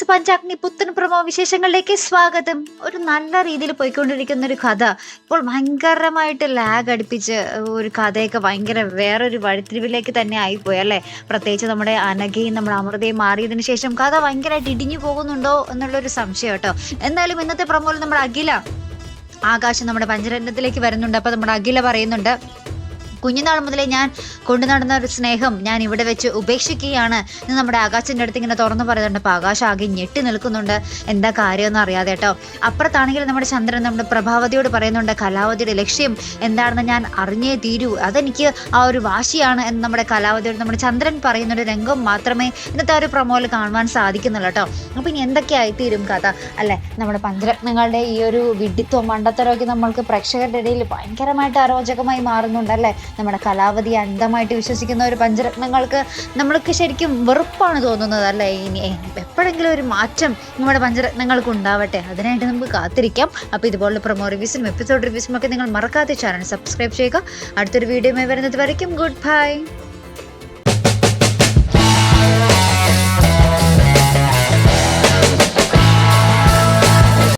Reviews Panchagni പുത്തൻ promo വിശേഷങ്ങളിലേക്ക് സ്വാഗതം. ഒരു നല്ല രീതിയിൽ പോയിക്കൊണ്ടിരിക്കുന്ന ഒരു കഥ ഇപ്പോൾ ഭയങ്കരമായിട്ട് ലാഗ് അടിപ്പിച്ച് ഒരു കഥയൊക്കെ ഭയങ്കര വേറൊരു വഴിത്തിരിവിലേക്ക് തന്നെ ആയിപ്പോയി അല്ലേ. പ്രത്യേകിച്ച് നമ്മുടെ അനഘയും നമ്മുടെ അമൃതയും മാറിയതിനു ശേഷം കഥ ഭയങ്കരമായിട്ട് ഇടിഞ്ഞു പോകുന്നുണ്ടോ എന്നുള്ളൊരു സംശയം കേട്ടോ. എന്തായാലും ഇന്നത്തെ പ്രൊമോയിൽ നമ്മുടെ അഖില ആകാശം നമ്മുടെ പഞ്ചരത്നത്തിലേക്ക് വരുന്നുണ്ട്. അപ്പോൾ നമ്മുടെ അഖില പറയുന്നുണ്ട്, കുഞ്ഞുനാൾ മുതലേ ഞാൻ കൊണ്ടു നടന്ന ഒരു സ്നേഹം ഞാൻ ഇവിടെ വെച്ച് ഉപേക്ഷിക്കുകയാണ് എന്ന് നമ്മുടെ ആകാശിൻ്റെ അടുത്ത് ഇങ്ങനെ തുറന്നു പറയുന്നുണ്ട്. അപ്പോൾ ആകാശം ആകെ ഞെട്ടി നിൽക്കുന്നുണ്ട്, എന്താ കാര്യമൊന്നും അറിയാതെ കേട്ടോ. അപ്പുറത്താണെങ്കിൽ നമ്മുടെ ചന്ദ്രൻ നമ്മുടെ പ്രഭാവതിയോട് പറയുന്നുണ്ട്, കലാവതിയുടെ ലക്ഷ്യം എന്താണെന്ന് ഞാൻ അറിഞ്ഞേ തീരൂ, അതെനിക്ക് ആ ഒരു വാശിയാണ് എന്ന് നമ്മുടെ കലാവതിയോട് നമ്മുടെ ചന്ദ്രൻ പറയുന്നൊരു രംഗം മാത്രമേ ഇന്നത്തെ ആ ഒരു പ്രൊമോയിൽ കാണുവാൻ സാധിക്കുന്നുള്ളൂ കേട്ടോ. അപ്പോൾ ഇനി എന്തൊക്കെയായി തീരും കഥ അല്ലേ. നമ്മുടെ പഞ്ചരത്നങ്ങളുടെ ഈ ഒരു വിഡിത്വം മണ്ടത്തരമൊക്കെ നമ്മൾക്ക് പ്രേക്ഷകരുടെ ഇടയിൽ ഭയങ്കരമായിട്ട് അരോചകമായി മാറുന്നുണ്ടല്ലേ. നമ്മുടെ കലാവതി അന്ധമായിട്ട് വിശ്വസിക്കുന്ന ഒരു പഞ്ചരത്നങ്ങൾക്ക് നമ്മൾക്ക് ശരിക്കും വെറുപ്പാണ് തോന്നുന്നത് അല്ലേ. ഇനി എപ്പോഴെങ്കിലും ഒരു മാറ്റം നമ്മുടെ പഞ്ചരത്നങ്ങൾക്ക് ഉണ്ടാവട്ടെ, അതിനായിട്ട് നമുക്ക് കാത്തിരിക്കാം. അപ്പോൾ ഇതുപോലുള്ള പ്രൊമോ റിവ്യൂസിനും എപ്പിസോഡ് റിവ്യൂസിനും ഒക്കെ നിങ്ങൾ മറക്കാതെ ചാനൽ സബ്സ്ക്രൈബ് ചെയ്യുക. അടുത്തൊരു വീഡിയോയുമായി വരുന്നത് വരയ്ക്കും ഗുഡ് ബൈ.